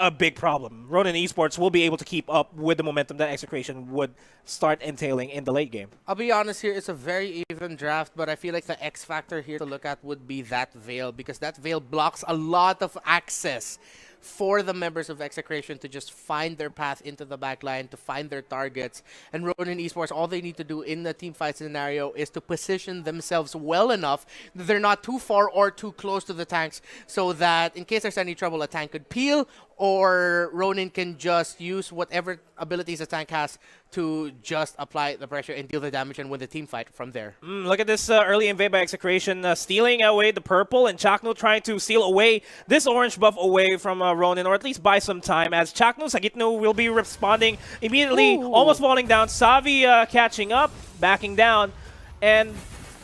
a big problem. Ronin Esports will be able to keep up with the momentum that Execration would start entailing in the late game. I'll be honest here, it's a very even draft, but I feel like the X factor here to look at would be that Veil, because that Veil blocks a lot of access for the members of Execration to just find their path into the backline, to find their targets. And Ronin Esports, all they need to do in the team fight scenario is to position themselves well enough that they're not too far or too close to the tanks, so that in case there's any trouble, a tank could peel, or Ronin can just use whatever abilities a tank has to just apply the pressure and deal the damage and win the team fight from there. Look at this early invade by Execration, stealing away the purple, and Chakno trying to steal away this orange buff away from Ronin, or at least buy some time, as Chakno Sagitno will be responding immediately, almost falling down. Savi catching up, backing down, and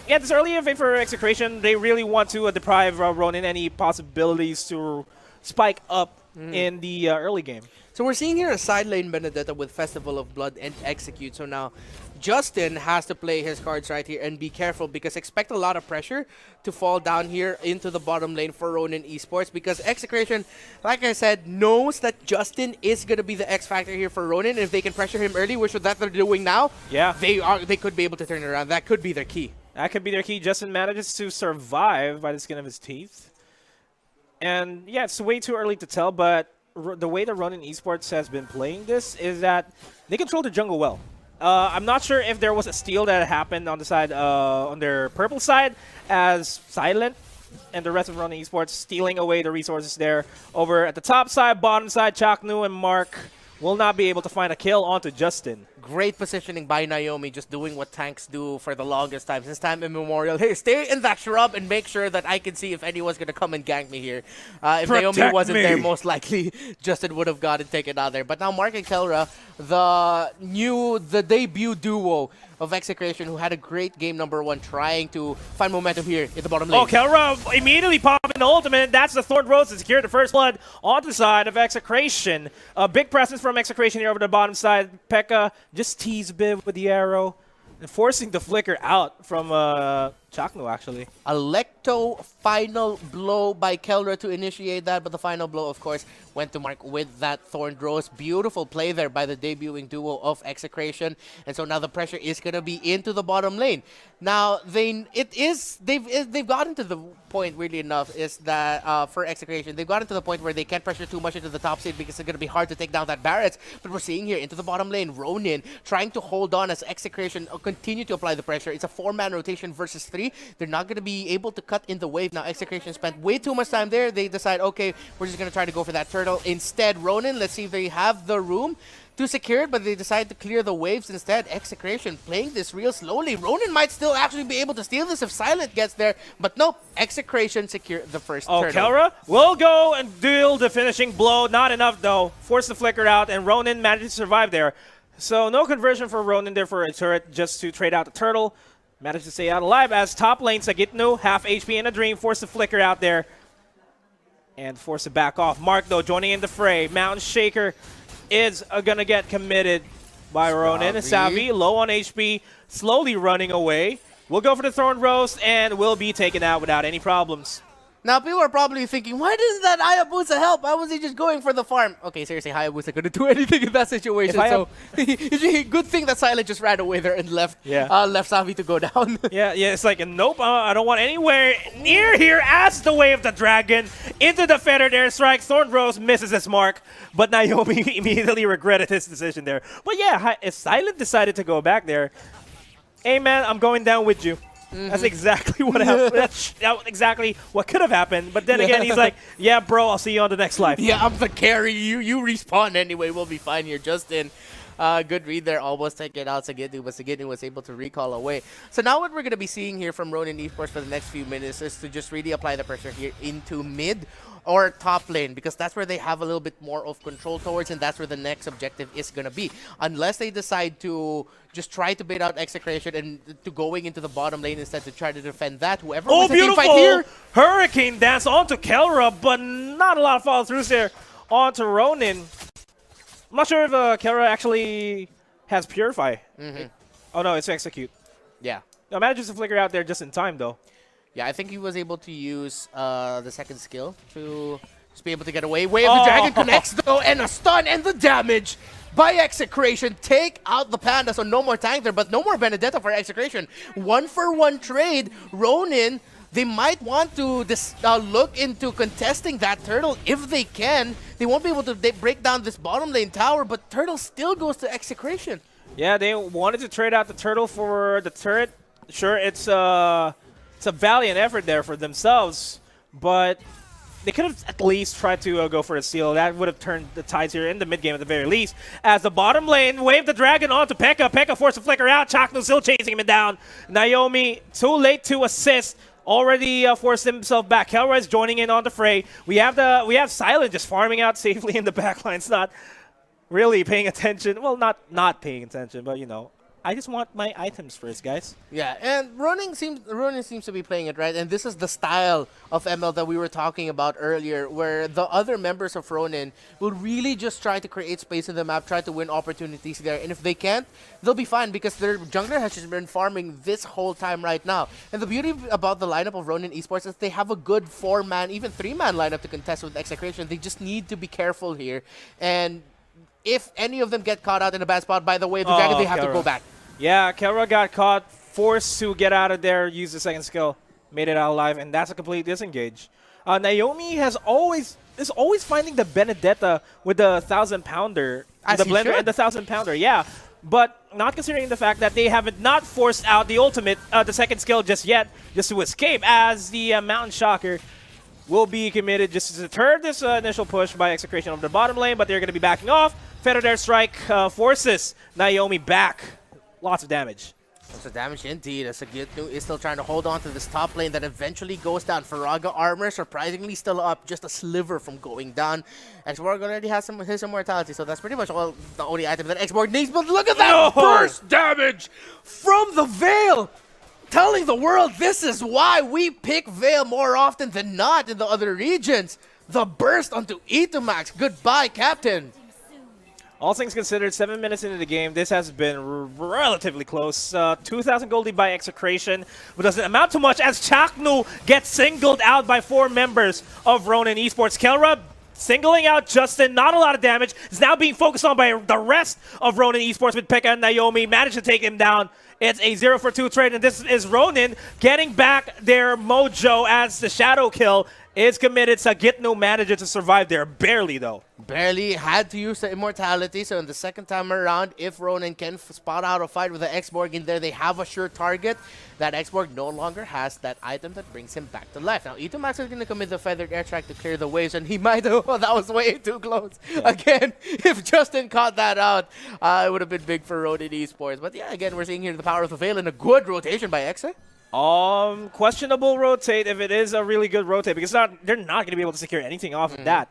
yeah, this early invade for Execration, they really want to deprive Ronin any possibilities to spike up in the early game. So we're seeing here a side lane Benedetta with Festival of Blood and Execute. So now Justin has to play his cards right here and be careful, because expect a lot of pressure to fall down here into the bottom lane for Ronin Esports, because Execration, like I said, knows that Justin is going to be the X factor here for Ronin. And if they can pressure him early, which is what they're doing now, yeah, they could be able to turn it around. That could be their key. That could be their key. Justin manages to survive by the skin of his teeth. And yeah, it's way too early to tell, but the way that Ronin Esports has been playing this is that they control the jungle well. I'm not sure if there was a steal that happened on the side, on their purple side, as Silent and the rest of Ronin Esports stealing away the resources there. Over at the top side, bottom side, Chaknu and Mark will not be able to find a kill onto Justin. Great positioning by Naomi, just doing what tanks do for the longest time, since time immemorial. Hey, stay in that shrub and make sure that I can see if anyone's going to come and gank me here. If Naomi wasn't there, most likely Justin would have gotten taken out there. But now Mark and Kelra, the debut duo of Execration, who had a great game number 1, trying to find momentum here in the bottom lane. Oh, Kelra immediately popping the ultimate. That's the Thorn Rose to secure the first blood onto the side of Execration. A big presence from Execration here over the bottom side. Pekka just teased a bit with the arrow and forcing the flicker out from Chakno, actually. Electo final blow by Kelra to initiate that, but the final blow, of course, went to Mark with that Thorned Rose. Beautiful play there by the debuting duo of Execration, and so now the pressure is going to be into the bottom lane. Now, they've gotten to the point, weirdly enough, is that for Execration, they've gotten to the point where they can't pressure too much into the top seed because it's going to be hard to take down that Barretts. But we're seeing here into the bottom lane, Ronin trying to hold on as Execration continue to apply the pressure. It's a 4-man rotation versus 3. They're not going to be able to cut in the wave. Now, Execration spent way too much time there. They decide, okay, we're just going to try to go for that turtle. Instead, Ronin, let's see if they have the room to secure it, but they decide to clear the waves instead. Execration playing this real slowly. Ronin might still actually be able to steal this if Silent gets there, but no, Execration secure the first turtle. Kelra will go and deal the finishing blow. Not enough, though. Force the flicker out, and Ronin managed to survive there. So no conversion for Ronin there for a turret, just to trade out the turtle. Managed to stay out alive as top lane Sagitno, half HP in a dream, force the flicker out there and force it back off. Mark, though, joining in the fray. Mountain Shaker is going to get committed by Ronin. Savi, low on HP, slowly running away. We'll go for the Thorn Rose and will be taken out without any problems. Now, people are probably thinking, why doesn't that Hayabusa help? Why was he just going for the farm? Okay, seriously, Hayabusa couldn't do anything in that situation. So, good thing that Silent just ran away there and left Savi to go down. yeah, it's like, nope, I don't want anywhere near here as the Way of the Dragon into the Fettered Airstrike. Thorn Rose misses his mark, but Naomi immediately regretted his decision there. But yeah, if Silent decided to go back there, hey man, I'm going down with you. That's exactly what happened. That's exactly what could have happened. But then again, he's like, yeah, bro, I'll see you on the next life. Yeah, I'm the carry. You respawn anyway. We'll be fine here. Justin, good read there. Almost taken out Sagitnu, but Sagitnu was able to recall away. So now what we're going to be seeing here from Ronin Esports for the next few minutes is to just really apply the pressure here into mid or top lane, because that's where they have a little bit more of control towards, and that's where the next objective is going to be. Unless they decide to just try to bait out Execration and to going into the bottom lane instead to try to defend that. Whoever wins the team fight here. Hurricane Dance onto Kelra, but not a lot of follow-throughs there onto Ronin. I'm not sure if Kelra actually has Purify. Oh no, it's Execute. Yeah. No, manages to flicker out there just in time, though. Yeah, I think he was able to use the second skill to Just be able to get away. Way of the Dragon connects though, and a stun, and the damage by Execration take out the Panda. So no more tank there, but no more Benedetta for Execration. 1-for-1 trade. Ronin, they might want to look into contesting that turtle if they can. They won't be able to break down this bottom lane tower, but turtle still goes to Execration. Yeah, they wanted to trade out the turtle for the turret. Sure, it's a valiant effort there for themselves, but they could have at least tried to go for a steal. That would have turned the tides here in the mid game at the very least. As the bottom lane waved the dragon onto Pekka. Pekka forced to flicker out. Chakno still chasing him down. Naomi too late to assist. Already forced himself back. Kelroy's joining in on the fray. We have Silent just farming out safely in the backlines, not really paying attention. Well, not paying attention, but you know. I just want my items first, guys. Yeah, and Ronin seems to be playing it right, and this is the style of ML that we were talking about earlier, where the other members of Ronin will really just try to create space in the map, try to win opportunities there, and if they can't, they'll be fine because their jungler has just been farming this whole time right now. And the beauty about the lineup of Ronin Esports is they have a good 4-man, even 3-man lineup to contest with Execration. They just need to be careful here, and if any of them get caught out in a bad spot, by the way, the Dragon, they have to go back. Yeah, Kelra got caught, forced to get out of there, use the second skill, made it out alive, and that's a complete disengage. Naomi is always finding the Benedetta with the 1,000-pounder, the blender and the 1,000-pounder. Yeah, but not considering the fact that they haven't not forced out the ultimate, the second skill just yet, just to escape, as the Mountain Shocker will be committed just to deter this initial push by Execration of the bottom lane, but they're going to be backing off. Feather Air Strike forces Naomi back. Lots of damage. Lots of damage indeed, as Sagitnu is still trying to hold on to this top lane that eventually goes down. Faraga armor surprisingly still up, just a sliver from going down. Xborg already has his immortality, so that's pretty much all the only item that Xborg needs. But look at that burst damage from the Veil! Telling the world this is why we pick Veil more often than not in the other regions. The burst onto Itumax. Goodbye, Captain. All things considered, 7 minutes into the game, this has been relatively close. 2,000 gold lead by Execration, but doesn't amount to much as Chaknu gets singled out by 4 members of Ronin Esports. Kelra singling out Justin, not a lot of damage, is now being focused on by the rest of Ronin Esports with Pekka and Naomi, managed to take him down. It's a 0-for-2 trade, and this is Ronin getting back their mojo as the shadow kill is committed. Sagitnu manages to survive there, barely though. Barely had to use the immortality, so in the second time around, if Ronin can spot out a fight with the Xborg in there, they have a sure target. That Xborg no longer has that item that brings him back to life. Now, Itumax is going to commit the Feathered Air Strike to clear the waves, and he might have, well, that was way too close. Yeah. Again, if Justin caught that out, it would have been big for Ronin Esports. But yeah, again, we're seeing here the power of the Veil and a good rotation by Exe. Questionable rotate if it is a really good rotate, because they're not going to be able to secure anything off of that.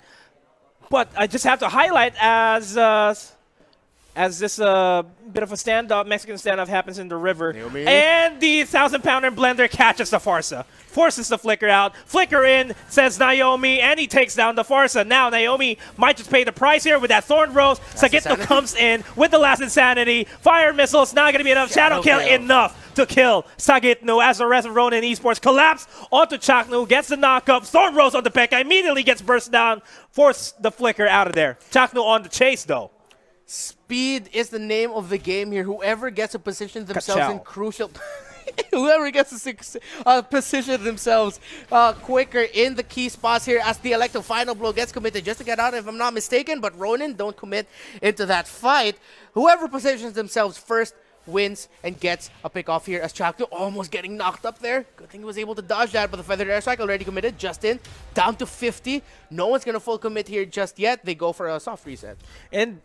But I just have to highlight as this bit of a standoff, Mexican standoff happens in the river. Naomi. And the 1,000-pounder blender catches the Farsa. Forces the flicker out. Flicker in, says Naomi, and he takes down the Farsa. Now Naomi might just pay the price here with that Thorn Rose. Sagitnu comes in with the last insanity. Fire missiles, not going to be enough. Shadow kill enough to kill Sagitnu as the rest of Ronin Esports collapse onto Chaknu, gets the knockup. Thorn Rose onto Pekka, immediately gets burst down. Force the flicker out of there. Chaknu on the chase though. Speed is the name of the game here. Whoever gets to position themselves in crucial... Whoever gets to position themselves quicker in the key spots here as the Electro final blow gets committed just to get out, if I'm not mistaken, but Ronin don't commit into that fight. Whoever positions themselves first wins and gets a pick off here as Chaknu almost getting knocked up there. Good thing he was able to dodge that, but the Feathered Air Strike already committed. Justin down to 50. No one's going to full commit here just yet. They go for a soft reset. And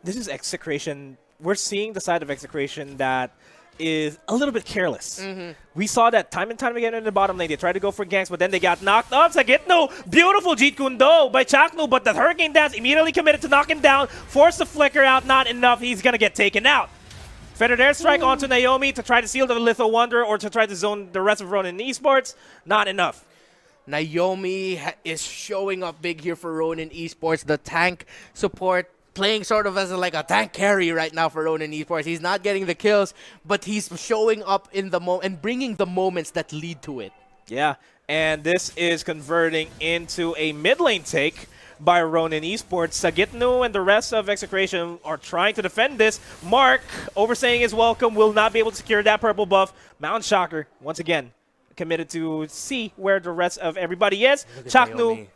this is Execration. We're seeing the side of Execration that is a little bit careless. We saw that time and time again in the bottom lane. They tried to go for ganks, but then they got knocked off. Sagitnu, beautiful Jeet Kundo by Chaknu, but the Hurricane Dance immediately committed to knock him down. Force the flicker out, not enough. He's going to get taken out. Feathered Air Strike onto Naomi to try to seal the Litho Wonder or to try to zone the rest of Ronin Esports. Not enough. Naomi is showing up big here for Ronin Esports. The tank support playing sort of as like a tank carry right now for Ronin Esports. He's not getting the kills, but he's showing up in the and bringing the moments that lead to it. Yeah, And this is converting into a mid lane take by Ronin Esports. Sagitnu and the rest of Execration are trying to defend this. Mark, overstaying his welcome, will not be able to secure that purple buff. Mountain Shocker, once again, committed to see where the rest of everybody is. Chaknu,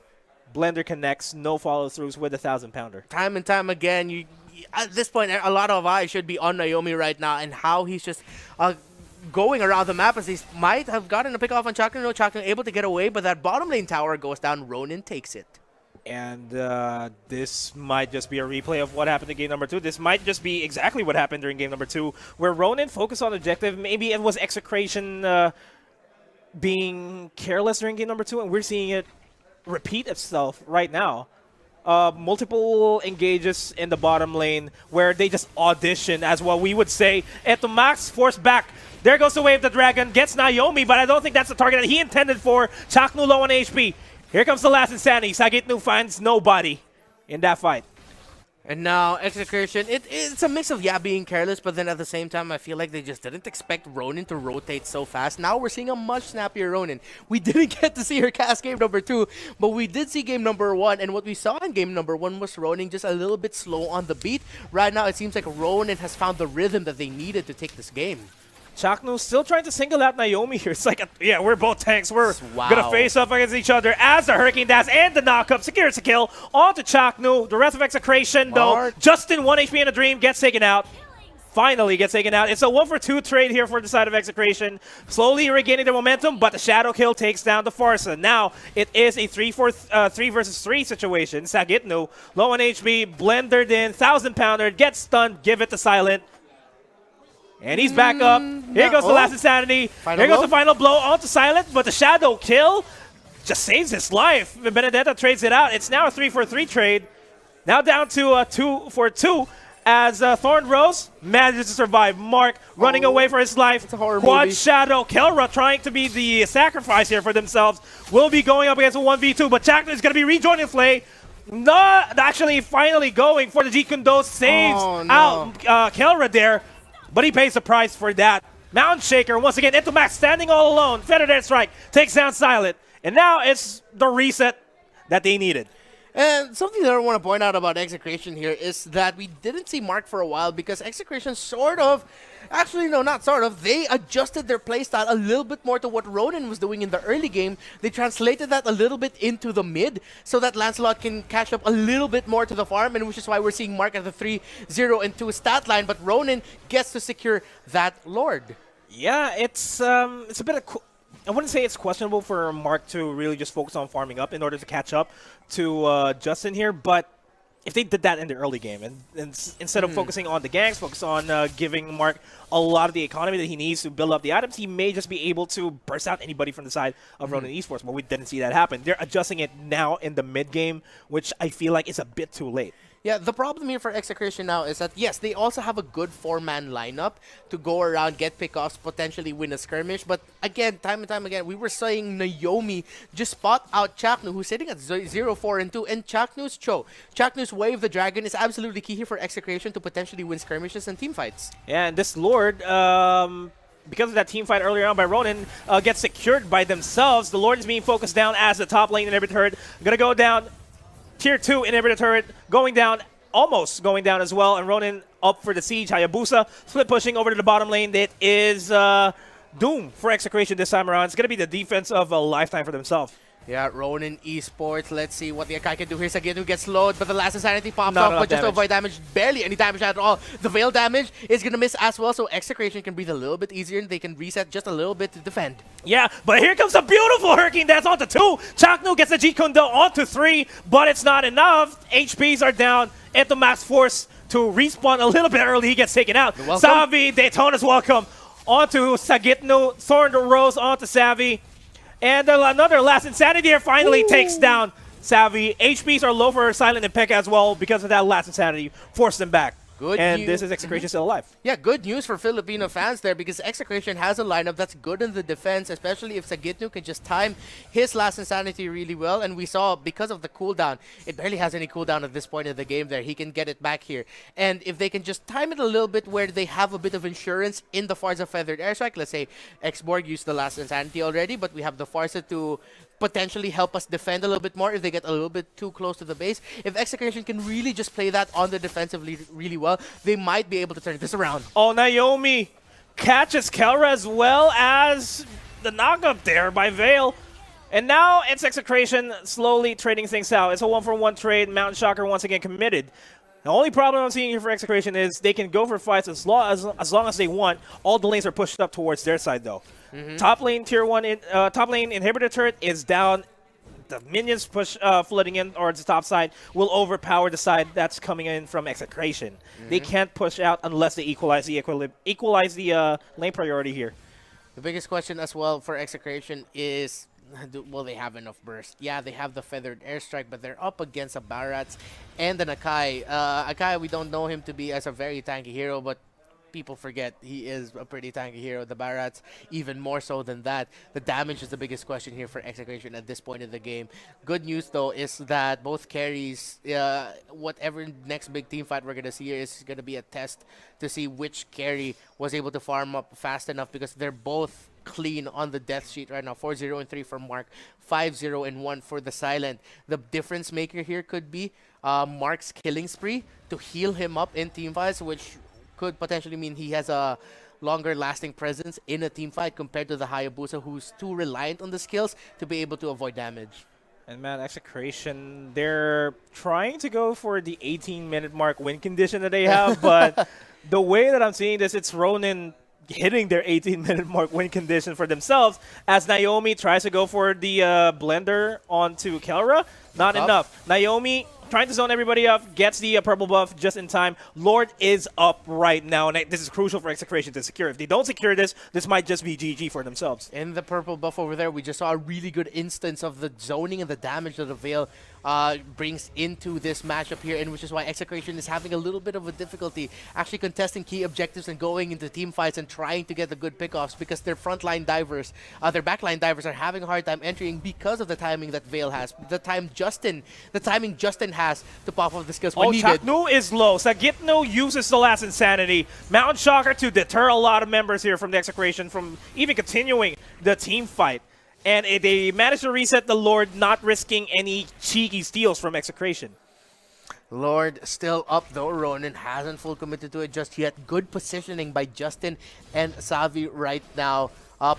Blender connects, no follow-throughs with a 1,000-pounder. Time and time again, at this point, a lot of eyes should be on Naomi right now and how he's just going around the map as he might have gotten a pick off on Chaknu. No, Chaknu able to get away, but that bottom lane tower goes down. Ronin takes it. And this might just be a replay of what happened in game number 2. This might just be exactly what happened during game number 2, where Ronin focused on objective. Maybe it was Execration being careless during game number 2, and we're seeing it repeat itself right now. Multiple engages in the bottom lane where they just audition as what we would say. Max forced back. There goes the wave. The dragon gets Naomi, but I don't think that's the target that he intended for. Chaknu low on HP. Here comes the last insanity. Sagitnu finds nobody in that fight. And now Execration, it's a mix of being careless, but then at the same time I feel like they just didn't expect Ronin to rotate so fast. Now we're seeing a much snappier Ronin. We didn't get to see her cast game number 2, but we did see game number 1, and what we saw in game number 1 was Ronin just a little bit slow on the beat. Right now it seems like Ronin has found the rhythm that they needed to take this game. Chaknu still trying to single out Naomi here. It's like, we're both tanks. We're going to face up against each other as the Hurricane Dash and the knockup secures a kill onto Chaknu. The rest of Execration, though, Justin 1 HP in a dream gets taken out. Finally gets taken out. It's a 1-for-2 trade here for the side of Execration. Slowly regaining their momentum, but the Shadow Kill takes down the Farsa. Now it is a 3 versus 3 situation. Sagitnu, low on HP, blendered in, 1,000-pounder, gets stunned, give it to Silent. And he's back up. Here goes the last insanity. Here goes the final blow onto Silent, but the Shadow Kill just saves his life. Benedetta trades it out. It's now a 3-for-3 trade. Now down to a 2-for-2 as Thorn Rose manages to survive. Mark running away for his life. It's a horror Quad movie. Shadow. Kelra trying to be the sacrifice here for themselves. Will be going up against a 1v2, but Chaknu is going to be rejoining Flay. Not actually finally going for the Jeet Kune Do. Saves out Kelra there. But he pays the price for that. Mountain Shaker, once again, into Max standing all alone. Feather Dead Strike takes down Silent. And now it's the reset that they needed. And something that I want to point out about Execration here is that we didn't see Mark for a while because Execration they adjusted their playstyle a little bit more to what Ronin was doing in the early game. They translated that a little bit into the mid so that Lancelot can catch up a little bit more to the farm, and which is why we're seeing Mark at the 3-0-2 stat line, but Ronin gets to secure that Lord. Yeah, it's a bit of... I wouldn't say it's questionable for Mark to really just focus on farming up in order to catch up to Justin here, but if they did that in the early game and instead of focusing on the ganks, focus on giving Mark a lot of the economy that he needs to build up the items, he may just be able to burst out anybody from the side of Ronin Esports, but we didn't see that happen. They're adjusting it now in the mid game, which I feel like is a bit too late. Yeah, the problem here for Execration now is that, yes, they also have a good 4-man lineup to go around, get pickoffs, potentially win a skirmish. But again, time and time again, we were saying Naomi just spot out Chaknu, who's sitting at 0-4-2, and Chaknu's Wave the Dragon is absolutely key here for Execration to potentially win skirmishes and team fights. Yeah, and this Lord, because of that team fight earlier on by Ronin, gets secured by themselves. The Lord is being focused down as the top lane inhibitor turret. Gonna go down. Tier 2 inhibitor turret going down, almost going down as well, and Ronin up for the siege. Hayabusa split pushing over to the bottom lane. It is doom for Execration this time around. It's going to be the defense of a lifetime for themselves. Yeah, Ronin Esports. Let's see what the Akai can do here. Sagitnu gets slowed, but the last insanity pops off, but just to avoid damage, barely any damage at all. The Veil damage is going to miss as well, so Execration can breathe a little bit easier, and they can reset just a little bit to defend. Yeah, but here comes a beautiful Hurricane Dance onto 2. Chaknu gets the Jeet Kune Do onto 3, but it's not enough. HPs are down. Max forced to respawn a little bit early. He gets taken out. Savi, Daytona's welcome onto Sagitnu. Thorn Rose onto Savi. And another last insanity here finally takes down Savvy. HPs are low for Silent and Pekka as well because of that last insanity. Forced them back. And this is Execration still alive. Yeah, good news for Filipino fans there because Execration has a lineup that's good in the defense, especially if Sagitnu can just time his last Insanity really well. And we saw, because of the cooldown, it barely has any cooldown at this point in the game there. He can get it back here. And if they can just time it a little bit where they have a bit of insurance in the Farsa Feathered Airstrike, let's say Xborg used the last Insanity already, but we have the Farsa to potentially help us defend a little bit more if they get a little bit too close to the base. If Execration can really just play that on the defensively really well, they might be able to turn this around. Oh, Naomi catches Kelra as well as the knockup there by Vale. And now it's Execration slowly trading things out. It's a 1-for-1 trade. Mountain Shocker once again committed. The only problem I'm seeing here for Execration is they can go for fights as long as they want. All the lanes are pushed up towards their side though. Top lane tier 1, top lane inhibitor turret is down. The minions push flooding in towards the top side will overpower the side that's coming in from Execration. They can't push out unless they equalize the lane priority here. The biggest question as well for Execration is, will they have enough burst? Yeah, they have the Feathered Airstrike, but they're up against a Barats and an Akai. Akai, we don't know him to be as a very tanky hero, but people forget he is a pretty tanky hero. The Barats, even more so than that. The damage is the biggest question here for Execration at this point in the game. Good news, though, is that both carries, whatever next big team fight we're going to see here is going to be a test to see which carry was able to farm up fast enough, because they're both clean on the death sheet right now. 4-0 and 3 for Mark, 5-0 and 1 for the Silent. The difference maker here could be Mark's killing spree to heal him up in team fights, which could potentially mean he has a longer lasting presence in a team fight compared to the Hayabusa, who's too reliant on the skills to be able to avoid damage. And man, Execration, they're trying to go for the 18-minute mark win condition that they have, but the way that I'm seeing this, it's Ronin hitting their 18-minute mark win condition for themselves as Naomi tries to go for the blender onto Kelra. Not enough. Naomi trying to zone everybody up, gets the purple buff just in time. Lord is up right now, and this is crucial for Execration to secure. If they don't secure this, this might just be GG for themselves. In the purple buff over there, we just saw a really good instance of the zoning and the damage that the Veil brings into this matchup here, and which is why Execration is having a little bit of a difficulty actually contesting key objectives and going into team fights and trying to get the good pickoffs, because their frontline divers, their backline divers are having a hard time entering because of the timing that Veil has, the timing Justin has to pop off the skills when needed. Chaknu is low. Sagitnu uses the last Insanity. Mountain Shocker to deter a lot of members here from the Execration from even continuing the team fight. And they managed to reset the Lord, not risking any cheeky steals from Execration. Lord still up though. Ronin hasn't full committed to it just yet. Good positioning by Justin and Savi right now.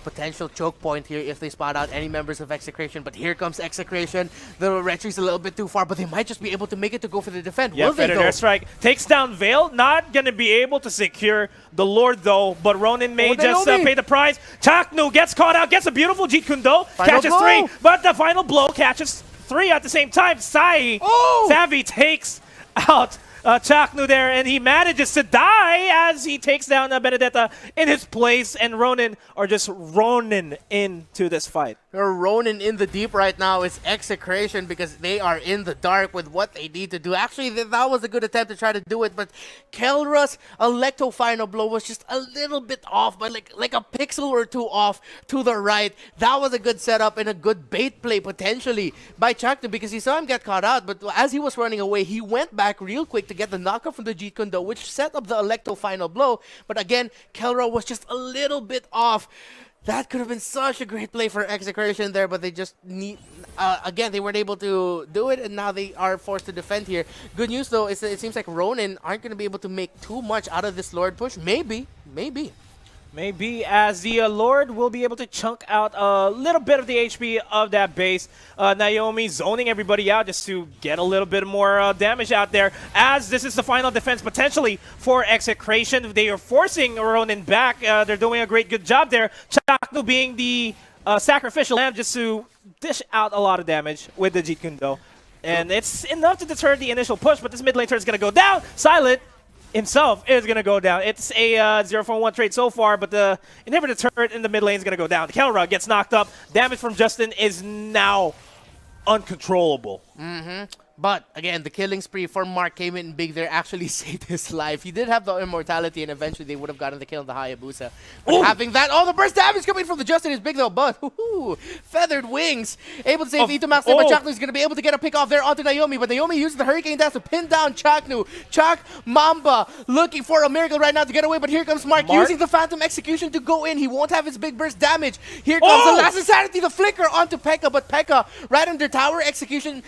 Potential choke point here if they spot out any members of Execration. But here comes Execration. The retreat's a little bit too far, but they might just be able to make it to go for the defend. Yeah, Feathered Airstrike takes down Vale. Not going to be able to secure the Lord though, but Ronin may just pay the price. Chaknu gets caught out, gets a beautiful Jeet Kundo, catches 3, but the final blow catches 3 at the same time. Savi takes out Chaknu there, and he manages to die as he takes down Benedetta in his place, and Ronin are just Ronin into this fight. They're Ronin in the deep right now. It's Execration because they are in the dark with what they need to do. Actually, that was a good attempt to try to do it, but Kelra's Electo final blow was just a little bit off, but like a pixel or two off to the right. That was a good setup and a good bait play potentially by Chaknu, because he saw him get caught out, but as he was running away, he went back real quick to get the knockup from the Jeet Kundo, which set up the Electo final blow. But again, Kelra was just a little bit off. That could have been such a great play for Execration there, but they just need... again, they weren't able to do it, and now they are forced to defend here. Good news, though, is that it seems like Ronin aren't going to be able to make too much out of this Lord push. Maybe. Maybe, as the Lord will be able to chunk out a little bit of the HP of that base. Naomi zoning everybody out just to get a little bit more damage out there, as this is the final defense potentially for Execration. They are forcing Ronin back. They're doing a good job there. Chaknu being the sacrificial lamb just to dish out a lot of damage with the Jeet Kundo. And it's enough to deter the initial push, but this mid lane turret is going to go down. Silent himself is going to go down. It's a 0-for-1 trade so far, but the inhibitor turret in the mid lane is going to go down. Kelra gets knocked up. Damage from Justin is now uncontrollable. But again, the killing spree for Mark came in big there, actually saved his life. He did have the immortality, and eventually they would have gotten the kill on the Hayabusa. But having that, the burst damage coming from the Justin is big though, but feathered wings. Able to save Itomax there, but Chaknu is going to be able to get a pick off there onto Naomi, but Naomi uses the Hurricane Dash to pin down Chaknu. Chak Mamba looking for a miracle right now to get away, but here comes Mark using the Phantom Execution to go in. He won't have his big burst damage. Here comes the last insanity, the flicker onto Pekka, but Pekka right under tower execration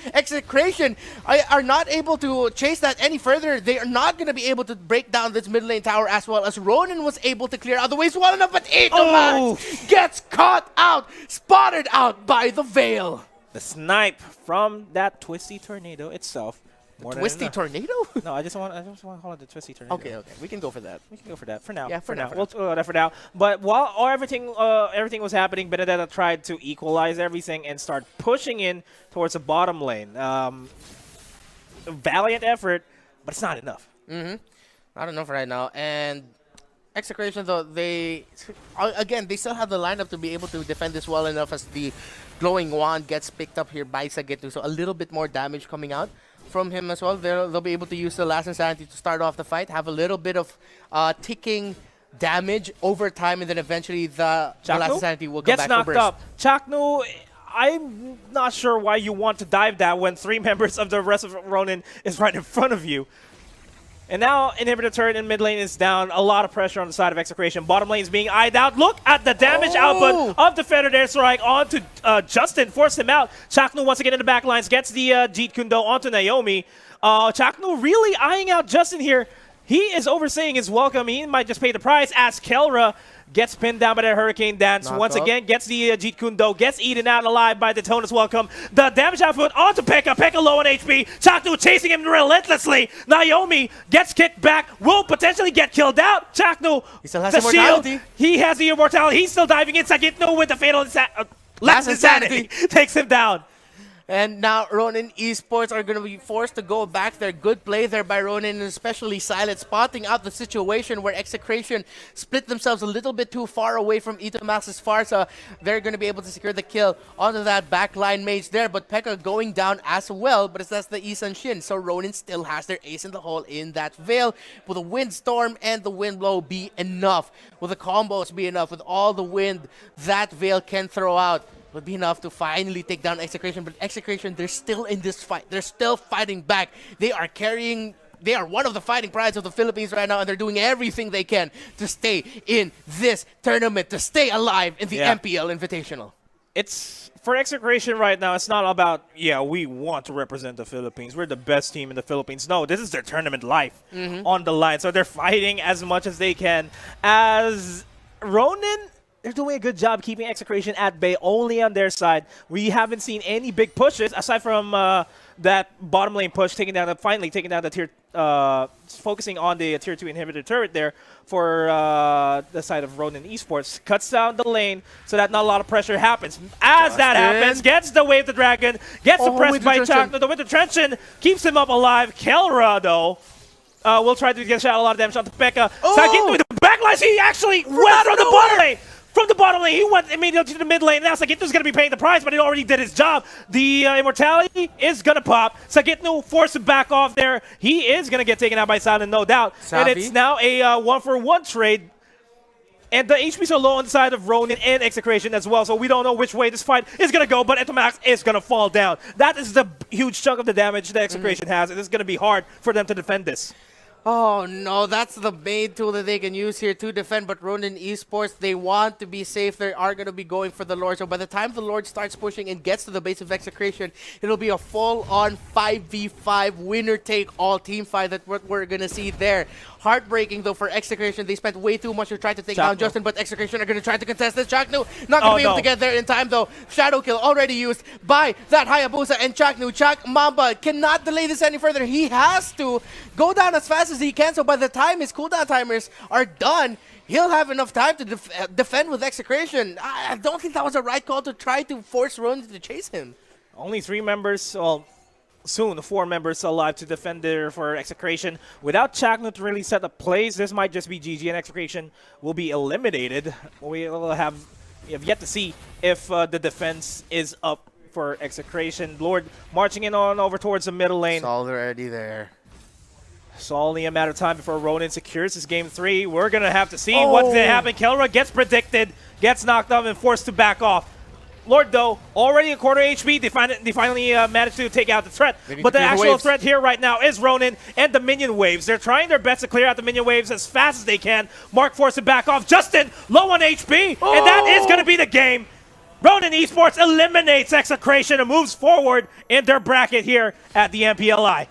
are not able to chase that any further. They are not going to be able to break down this mid lane tower, as well as Ronin was able to clear out the ways well enough, but Itomax gets caught out, spotted out by the Veil. The snipe from that Twisty Tornado itself. Twisty Tornado? No, I just want to call it the Twisty Tornado. Okay, we can go for that. We can go for that for now. Yeah, for now. We'll go that for now. But while everything was happening, Benedetta tried to equalize everything and start pushing in towards the bottom lane. Valiant effort, but it's not enough. Not enough right now. And Execration, though, they still have the lineup to be able to defend this well enough, as the glowing wand gets picked up here by Sagetu. So a little bit more damage coming out from him as well. They'll be able to use the last insanity to start off the fight, have a little bit of ticking damage over time, and then eventually the last insanity will come back for burst. Up. Chaknu, I'm not sure why you want to dive that when 3 members of the rest of Ronin is right in front of you. And now Inhibitor turret in mid lane is down. A lot of pressure on the side of Execration. Bottom lane is being eyed out. Look at the damage output of the Feathered Airstrike onto Justin. Forced him out. Chaknu once again in the back lines. Gets the Jeet Kundo onto Naomi. Chaknu really eyeing out Justin here. He is overstaying his welcome. He might just pay the price as Kelra gets pinned down by that Hurricane Dance. Once again, gets the Jeet Kundo, gets eaten out alive by the Tonus Welcome. The damage output onto Pekka. Pekka low on HP. Chaknu chasing him relentlessly. Naomi gets kicked back, will potentially get killed out. Chaknu, he still has immortality. He has the immortality. He's still diving in. Sagitno with the fatal last insanity takes him down. And now Ronin Esports are going to be forced to go back there. Good play there by Ronin, and especially Silent, spotting out the situation where Execration split themselves a little bit too far away from Itomax's Farsa. They're going to be able to secure the kill onto that backline mage there, but Pekka going down as well, but that's the Isan Shin, so Ronin still has their ace in the hole in that Veil. Will the Windstorm and the Windblow be enough? Will the combos be enough? With all the wind that Veil can throw out, would be enough to finally take down Execration. But Execration, they're still in this fight. They're still fighting back. They are one of the fighting prides of the Philippines right now, and they're doing everything they can to stay in this tournament, to stay alive in the Mpl Invitational. It's for Execration right now, it's not about, we want to represent the Philippines. We're the best team in the Philippines. No, this is their tournament life on the line. So they're fighting as much as they can. As Ronin, they're doing a good job keeping Execration at bay, only on their side. We haven't seen any big pushes aside from that bottom lane push, finally taking down the tier, focusing on the tier 2 inhibitor turret there for the side of Ronin Esports. Cuts down the lane so that not a lot of pressure happens. As that happens, gets the Wave the Dragon, gets suppressed by Chaknu. The Winter Trenchant keeps him up alive. Kelra, though, will try to get a lot of damage onto Pekka. Sagitno with the backlash. He actually went from the bottom lane. From the bottom lane, he went immediately to the mid lane. Now Sagitnu's going to be paying the price, but he already did his job. The immortality is going to pop. Sagitnu forced him back off there. He is going to get taken out by Silent, no doubt. And it's now a 1-for-1 trade. And the HPs are low on the side of Ronin and Execration as well, so we don't know which way this fight is going to go, but Itomax is going to fall down. That is the huge chunk of the damage that Execration has, and it's going to be hard for them to defend this. Oh no, that's the main tool that they can use here to defend, but Ronin Esports, they want to be safe. They are going to be going for the Lord. So by the time the Lord starts pushing and gets to the base of Execration, it'll be a full-on 5v5 winner-take-all team fight that we're going to see there. Heartbreaking, though, for Execration. They spent way too much to try to take down Justin, but Execration are going to try to contest this. Chaknu not going to be able to get there in time, though. Shadow Kill already used by that Hayabusa, and Chaknu. Mamba cannot delay this any further. He has to go down as fast as he can, so by the time his cooldown timers are done, he'll have enough time to defend with Execration. I don't think that was a right call to try to force Ronin to chase him. Only 3 members, well, soon 4 members alive to defend there for Execration. Without Chaknu to really set up plays, this might just be GG, and Execration will be eliminated. We have yet to see if the defense is up for Execration. Lord marching in on over towards the middle lane. It's all already there. It's only a matter of time before Ronin secures his game 3. We're going to have to see what's going to happen. Kelra gets predicted, gets knocked off, and forced to back off. Lord, though, already a quarter HP. They finally managed to take out the threat. But the actual threat here right now is Ronin and the minion waves. They're trying their best to clear out the minion waves as fast as they can. Mark forced to back off. Justin, low on HP. And that is going to be the game. Ronin Esports eliminates Execration and moves forward in their bracket here at the MPLI.